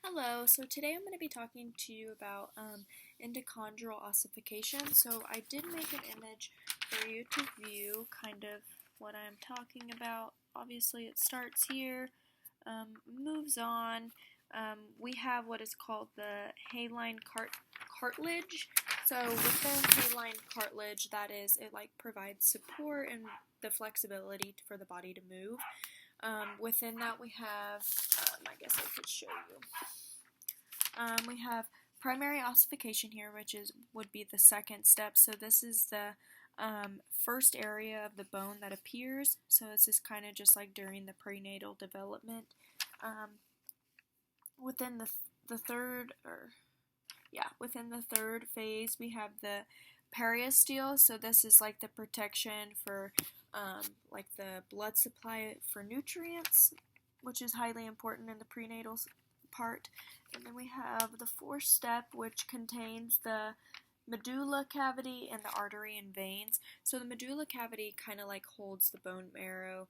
Hello, so today I'm going to be talking to you about endochondral ossification. So I did make an image for you to view kind of what I'm talking about. Obviously it starts here, moves on. We have what is called the haline cartilage. So with the haline cartilage, that is, it provides support and the flexibility for the body to move. Within that we have, I guess I could show you. We have primary ossification here, which would be the second step. So this is the first area of the bone that appears. So this is kind of just like during the prenatal development. Within the third phase, we have the periosteal. So this is like the protection for like the blood supply for nutrients, which is highly important in the prenatal part. And then we have the fourth step, which contains the medulla cavity and the artery and veins. So the medulla cavity kind of like holds the bone marrow.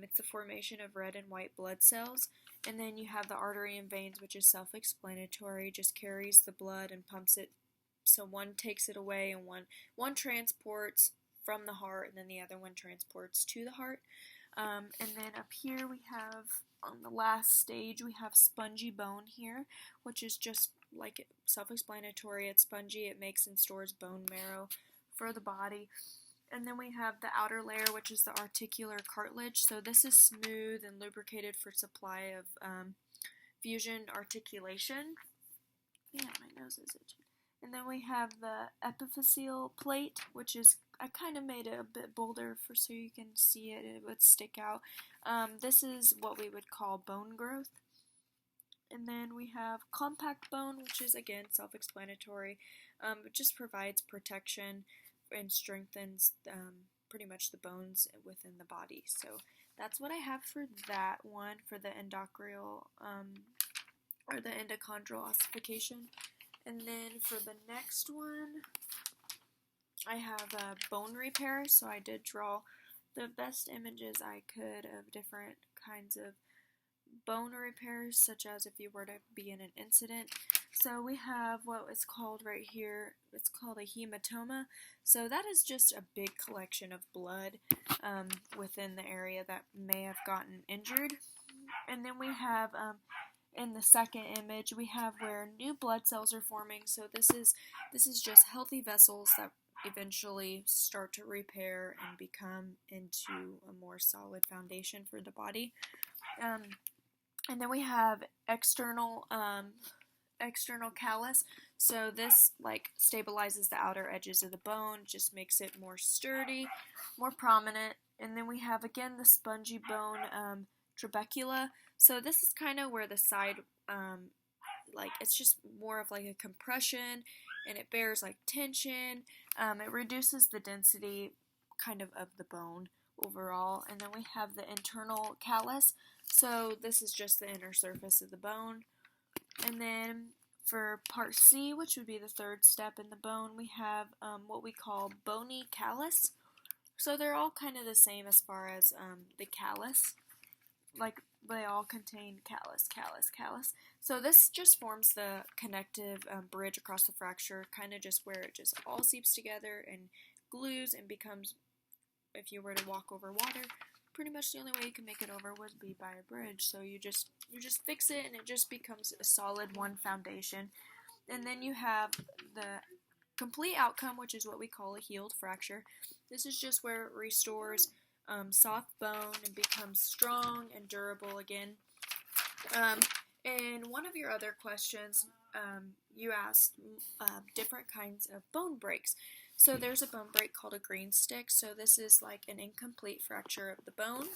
It's the formation of red and white blood cells. And then you have the artery and veins, which is self-explanatory, just carries the blood and pumps it. So one takes it away and one transports from the heart, and then the other one transports to the heart. And then up here we have, on the last stage, we have spongy bone here, which is just like self-explanatory. It's spongy, it makes and stores bone marrow for the body. And then we have the outer layer, which is the articular cartilage. So this is smooth and lubricated for supply of fusion articulation. Yeah, my nose is itching. And then we have the epiphyseal plate, which is, I kind of made it a bit bolder so you can see it, it would stick out. This is what we would call bone growth. And then we have compact bone, which is again self-explanatory. It just provides protection and strengthens pretty much the bones within the body. So that's what I have for that one, for the endochondral ossification. And then for the next one, I have bone repair. So I did draw the best images I could of different kinds of bone repairs, such as if you were to be in an incident. So we have what is called right here, it's called a hematoma. So that is just a big collection of blood within the area that may have gotten injured. And then we have in the second image, we have where new blood cells are forming. So this is just healthy vessels that eventually start to repair and become into a more solid foundation for the body. And then we have external callus. So this like stabilizes the outer edges of the bone, just makes it more sturdy, more prominent. And then we have again the spongy bone trabecula. So this is kind of where the side, it's just more of like a compression, and it bears like tension. It reduces the density kind of the bone overall. And then we have the internal callus. So this is just the inner surface of the bone. And then for part C, which would be the third step in the bone, we have what we call bony callus. So they're all kind of the same as far as the callus. Like, they all contain callus. So this just forms the connective bridge across the fracture, kind of just where it just all seeps together and glues and becomes, if you were to walk over water, pretty much the only way you can make it over would be by a bridge. So you just fix it and it just becomes a solid one foundation. And then you have the complete outcome, which is what we call a healed fracture. This is just where it restores soft bone and becomes strong and durable again. And one of your other questions, you asked different kinds of bone breaks. So there's a bone break called a green stick. So this is like an incomplete fracture of the bone.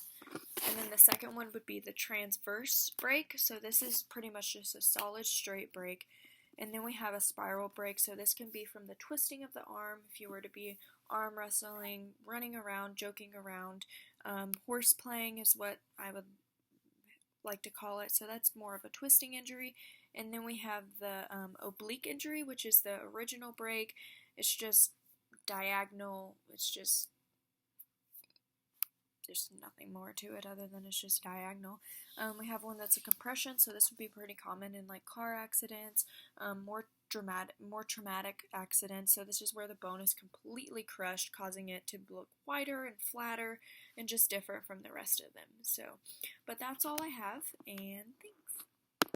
And then the second one would be the transverse break. So this is pretty much just a solid straight break. And then we have a spiral break. So this can be from the twisting of the arm, if you were to be arm wrestling, running around, joking around. Horse playing is what I would like to call it. So that's more of a twisting injury. And then we have the oblique injury, which is the original break. It's just diagonal. It's just there's nothing more to it other than it's just diagonal. We have one that's a compression, so this would be pretty common in like car accidents, more traumatic accidents. So this is where the bone is completely crushed, causing it to look wider and flatter and just different from the rest of them. So, but that's all I have, and thanks.